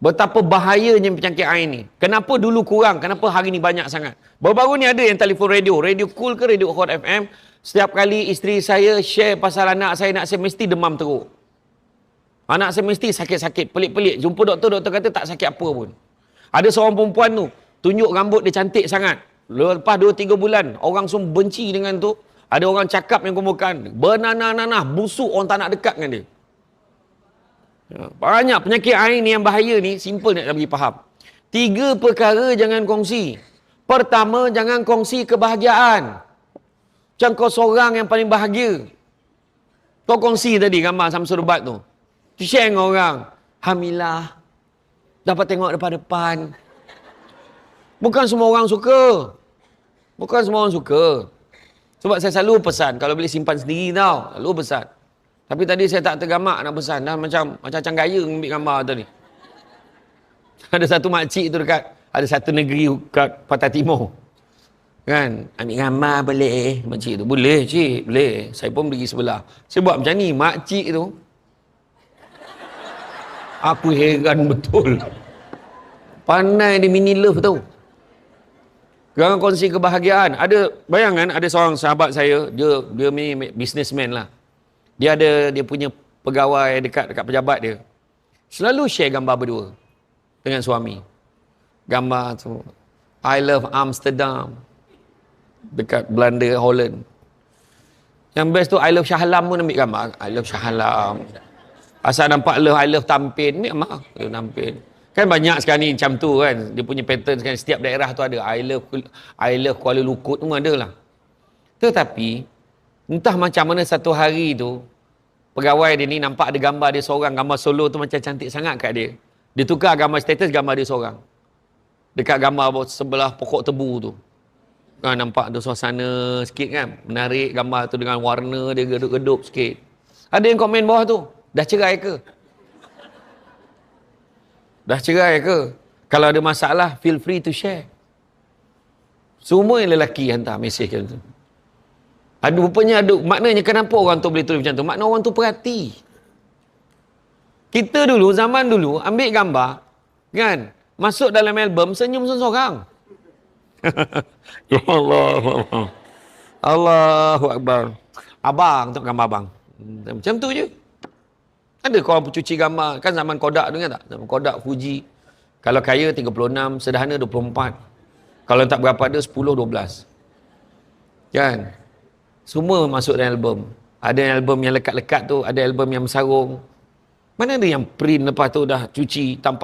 Betapa bahayanya penyakit air ni. Kenapa dulu kurang? Kenapa hari ni banyak sangat? Baru-baru ni ada yang telefon radio. Radio Cool ke Radio Hot FM. Setiap kali isteri saya share pasal anak saya mesti demam teruk. Anak saya mesti sakit-sakit. Pelik-pelik. Jumpa doktor, doktor kata tak sakit apa pun. Ada seorang perempuan tu. Tunjuk rambut dia cantik sangat. Lepas 2-3 bulan. Orang semua benci dengan tu. Ada orang cakap yang kemukakan. Bernanah-nanah. Busuk orang tak nak dekat dengan dia. Banyak penyakit air ni yang bahaya ni, simple nak bagi faham. 3 perkara jangan kongsi. Pertama, jangan kongsi kebahagiaan. Macam kau seorang yang paling bahagia. Kau kongsi tadi gambar Samsul Ubat tu. Share dengan orang. Alhamdulillah. Dapat tengok depan-depan. Bukan semua orang suka. Bukan semua orang suka. Sebab saya selalu pesan, kalau boleh simpan sendiri tau. Selalu pesan. Tapi tadi saya tak tergamak nak pesan. Dah macam gaya ambil gambar tadi. Ada satu makcik tu dekat, ada satu negeri kat Pantai Timur. Kan? Ambil gambar boleh? Makcik tu, boleh cik, boleh. Saya pun pergi sebelah. Saya buat macam ni, makcik tu. Aku heran betul. Pandai dia mini love tau. Jangan kongsi kebahagiaan. Ada, bayangkan ada seorang sahabat saya, dia ni businessman lah. Dia punya pegawai dekat pejabat dia. Selalu share gambar berdua dengan suami. Gambar tu, I love Amsterdam. Dekat Belanda, Holland. Yang best tu, I love Shah Alam pun ambil gambar. I love Shah Alam. Asal nampak I love Tampin. Ambil gambar. I love Tampin. Kan banyak sekarang ni macam tu kan. Dia punya pattern sekarang. Setiap daerah tu ada. I love Kuala Lukut tu ada lah. Tetapi, entah macam mana satu hari tu, pegawai dia ni nampak ada gambar dia seorang, gambar solo tu macam cantik sangat kat dia. Dia tukar gambar status, gambar dia seorang. Dekat gambar sebelah pokok tebu tu. Kan, nampak ada suasana sikit kan. Menarik gambar tu dengan warna dia gedup-gedup sikit. Ada yang komen bawah tu, dah cerai ke? Dah cerai ke? Kalau ada masalah, feel free to share. Semua yang lelaki hantar mesej macam tu. Ada rupanya ada, maknanya kenapa orang tu boleh tulis macam tu? Maknanya orang tu perhati. Kita dulu, zaman dulu, ambil gambar, kan? Masuk dalam album, senyum seorang. Ya Allah. Allahu Akbar. Abang, tengok gambar abang. Macam tu je. Ada korang pencuci gambar. Kan zaman Kodak tu kan tak? Zaman Kodak, Fuji. Kalau kaya 36, sederhana 24. Kalau tak berapa ada 10, 12. Kan? Semua masuk dalam album. Ada album yang lekat-lekat tu, ada album yang bersarung. Mana ada yang print lepas tu dah cuci tanpa